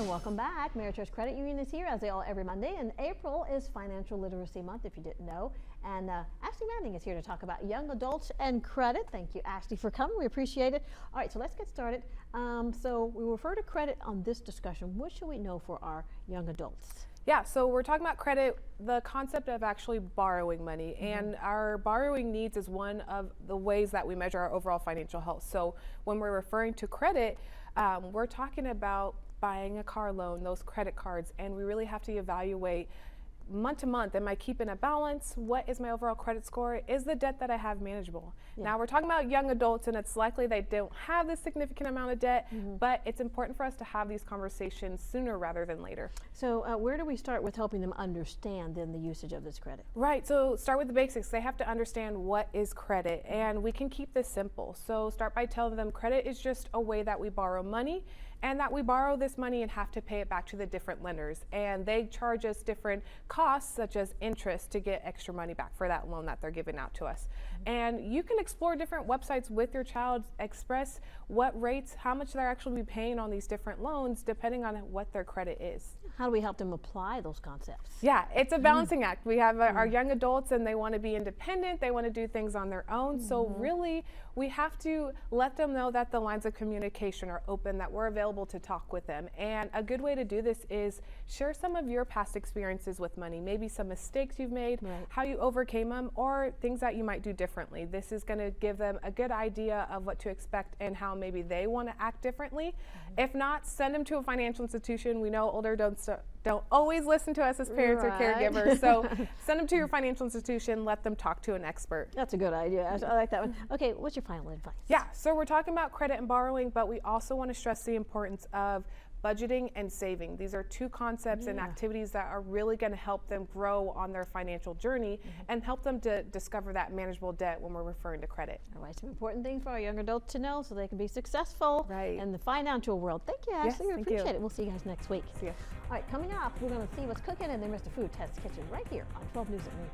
And welcome back. Meritrust Credit Union is here as they are every Monday, and April is Financial Literacy Month, if you didn't know. And Ashley Manning is here to talk about young adults and credit. Thank you, Ashley, for coming. We appreciate it. All right, so let's get started. So we refer to credit on this discussion. What should we know for our young adults? Yeah, so we're talking about credit, the concept of actually borrowing money, and our borrowing needs is one of the ways that we measure our overall financial health. So when we're referring to credit, we're talking about buying a car loan, those credit cards, and we really have to evaluate month to month, am I keeping a balance? What is my overall credit score? Is the debt that I have manageable? Yeah. Now we're talking about young adults, and it's likely they don't have this significant amount of debt, but it's important for us to have these conversations sooner rather than later. So where do we start with helping them understand then the usage of this credit? Right, so start with the basics. They have to understand what is credit, and we can keep this simple. So start by telling them credit is just a way that we borrow money, and that we borrow this money and have to pay it back to the different lenders. And they charge us different costs, such as interest, to get extra money back for that loan that they're giving out to us. And you can explore different websites with your child, express what rates, how much they're actually paying on these different loans, depending on what their credit is. How do we help them apply those concepts? Yeah, it's a balancing act. We have our young adults, and they want to be independent. They want to do things on their own. So really, we have to let them know that the lines of communication are open, that we're available to talk with them. And a good way to do this is share some of your past experiences with money, maybe some mistakes you've made, how you overcame them, or things that you might do differently. This is going to give them a good idea of what to expect and how maybe they want to act differently. If not, send them to a financial institution. We know older adults don't always listen to us as parents or caregivers, so send them to your financial institution, let them talk to an expert. That's a good idea. I like that one. Okay, what's your final advice? Yeah, so we're talking about credit and borrowing, but we also want to stress the importance of budgeting and saving. These are two concepts and activities that are really going to help them grow on their financial journey and help them to discover that manageable debt when we're referring to credit. All right, some important things for our young adults to know so they can be successful in the financial world. Thank you, Ashley. We appreciate it. We'll see you guys next week. See ya. All right, coming up, we're going to see what's cooking in the Mr. Food Test Kitchen right here on 12 News at Noon.